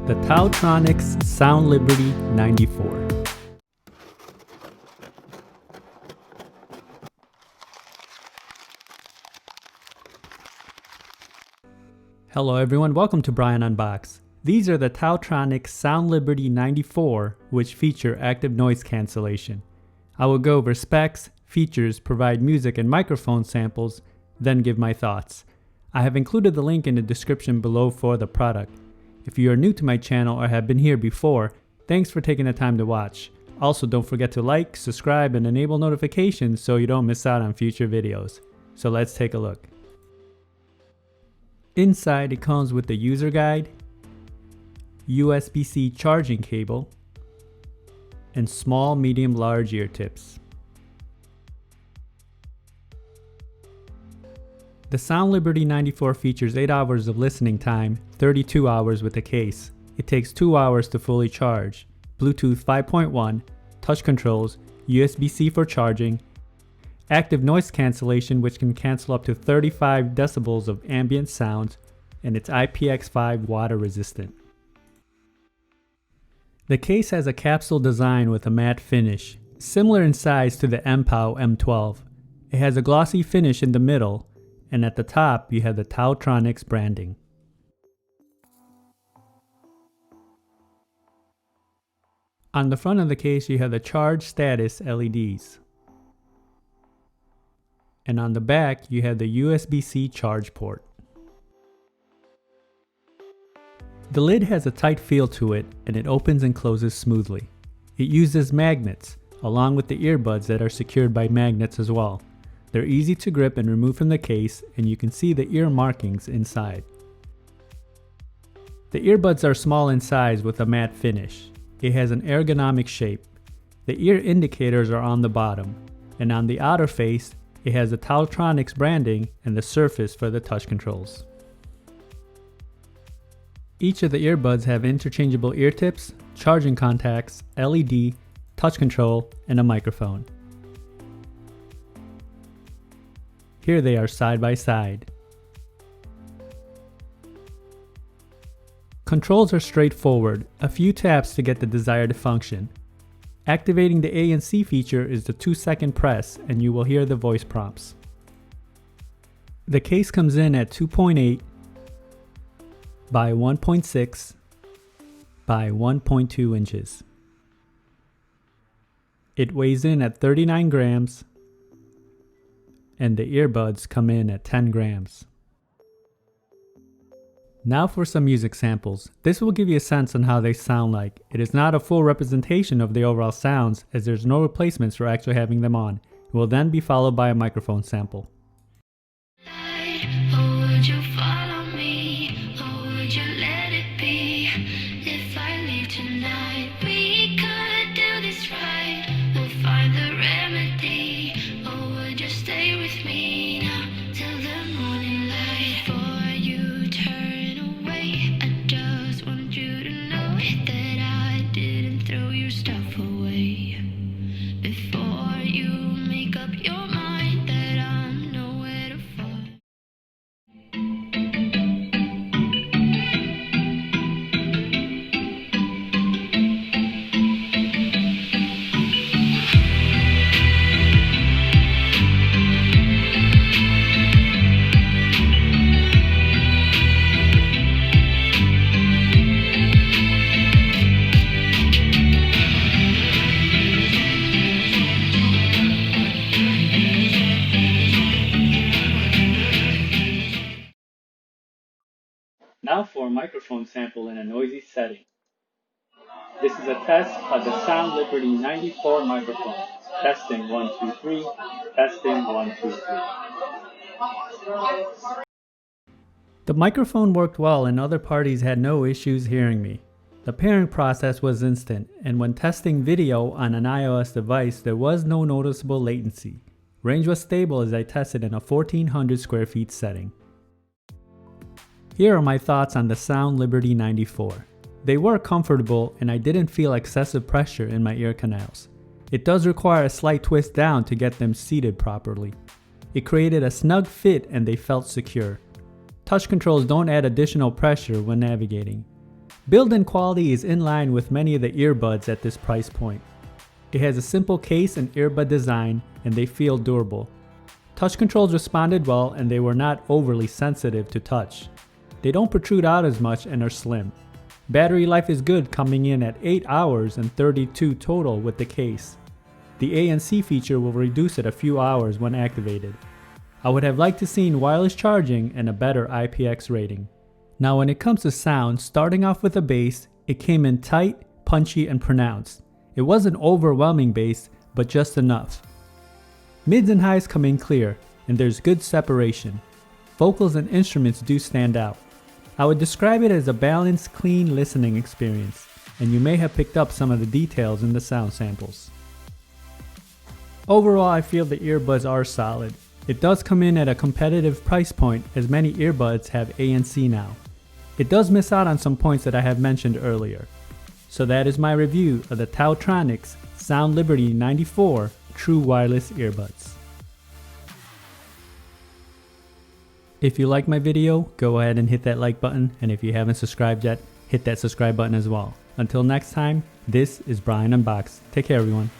the Taotronics Soundliberty 94. Hello everyone, welcome to Brian Unboxed. These are the Taotronics Soundliberty 94, which feature active noise cancellation. I will go over specs, features, provide music and microphone samples, then give my thoughts. I have included the link in the description below for the product. If you are new to my channel or have been here before, thanks for taking the time to watch. Also, don't forget to like, subscribe, and enable notifications so you don't miss out on future videos. So let's take a look. Inside, it comes with the user guide, USB-C charging cable, and small, medium, large ear tips. The Soundliberty 94 features 8 hours of listening time, 32 hours with the case. It takes 2 hours to fully charge. Bluetooth 5.1, touch controls, USB-C for charging, active noise cancellation which can cancel up to 35 decibels of ambient sound, and it's IPX5 water resistant. The case has a capsule design with a matte finish, similar in size to the MPOW M12. It has a glossy finish in the middle, and at the top you have the Taotronics branding. On the front of the case you have the charge status LEDs. And on the back you have the USB-C charge port. The lid has a tight feel to it and it opens and closes smoothly. It uses magnets, along with the earbuds that are secured by magnets as well. They're easy to grip and remove from the case, and you can see the ear markings inside. The earbuds are small in size with a matte finish. It has an ergonomic shape. The ear indicators are on the bottom, and on the outer face, it has the Taotronics branding and the surface for the touch controls. Each of the earbuds have interchangeable ear tips, charging contacts, LED, touch control, and a microphone. Here they are side by side. Controls are straightforward, a few taps to get the desired function. Activating the A and C feature is the 2-second press and you will hear the voice prompts. The case comes in at 2.8 by 1.6 by 1.2 inches. It weighs in at 39 grams and the earbuds come in at 10 grams. Now for some music samples. This will give you a sense on how they sound like. It is not a full representation of the overall sounds as there's no replacements for actually having them on. It will then be followed by a microphone sample. Now for a microphone sample in a noisy setting. This is a test of the Soundliberty 94 microphone. Testing 1, 2, 3. Testing 1, 2, 3. The microphone worked well and other parties had no issues hearing me. The pairing process was instant, and when testing video on an iOS device there was no noticeable latency. Range was stable as I tested in a 1400 square feet setting. Here are my thoughts on the Soundliberty 94. They were comfortable and I didn't feel excessive pressure in my ear canals. It does require a slight twist down to get them seated properly. It created a snug fit and they felt secure. Touch controls don't add additional pressure when navigating. Build and quality is in line with many of the earbuds at this price point. It has a simple case and earbud design, and they feel durable. Touch controls responded well, and they were not overly sensitive to touch. They don't protrude out as much and are slim. Battery life is good, coming in at 8 hours and 32 total with the case. The ANC feature will reduce it a few hours when activated. I would have liked to seen wireless charging and a better IPX rating. Now when it comes to sound, starting off with the bass, it came in tight, punchy, and pronounced. It wasn't overwhelming bass, but just enough. Mids and highs come in clear, and there's good separation. Vocals and instruments do stand out. I would describe it as a balanced, clean listening experience, and you may have picked up some of the details in the sound samples. Overall, I feel the earbuds are solid. It does come in at a competitive price point, as many earbuds have ANC now. It does miss out on some points that I have mentioned earlier. So that is my review of the Taotronics Soundliberty 94 True Wireless Earbuds. If you like my video, go ahead and hit that like button, and if you haven't subscribed yet, hit that subscribe button as well. Until next time, this is Brian Unboxed. Take care, everyone.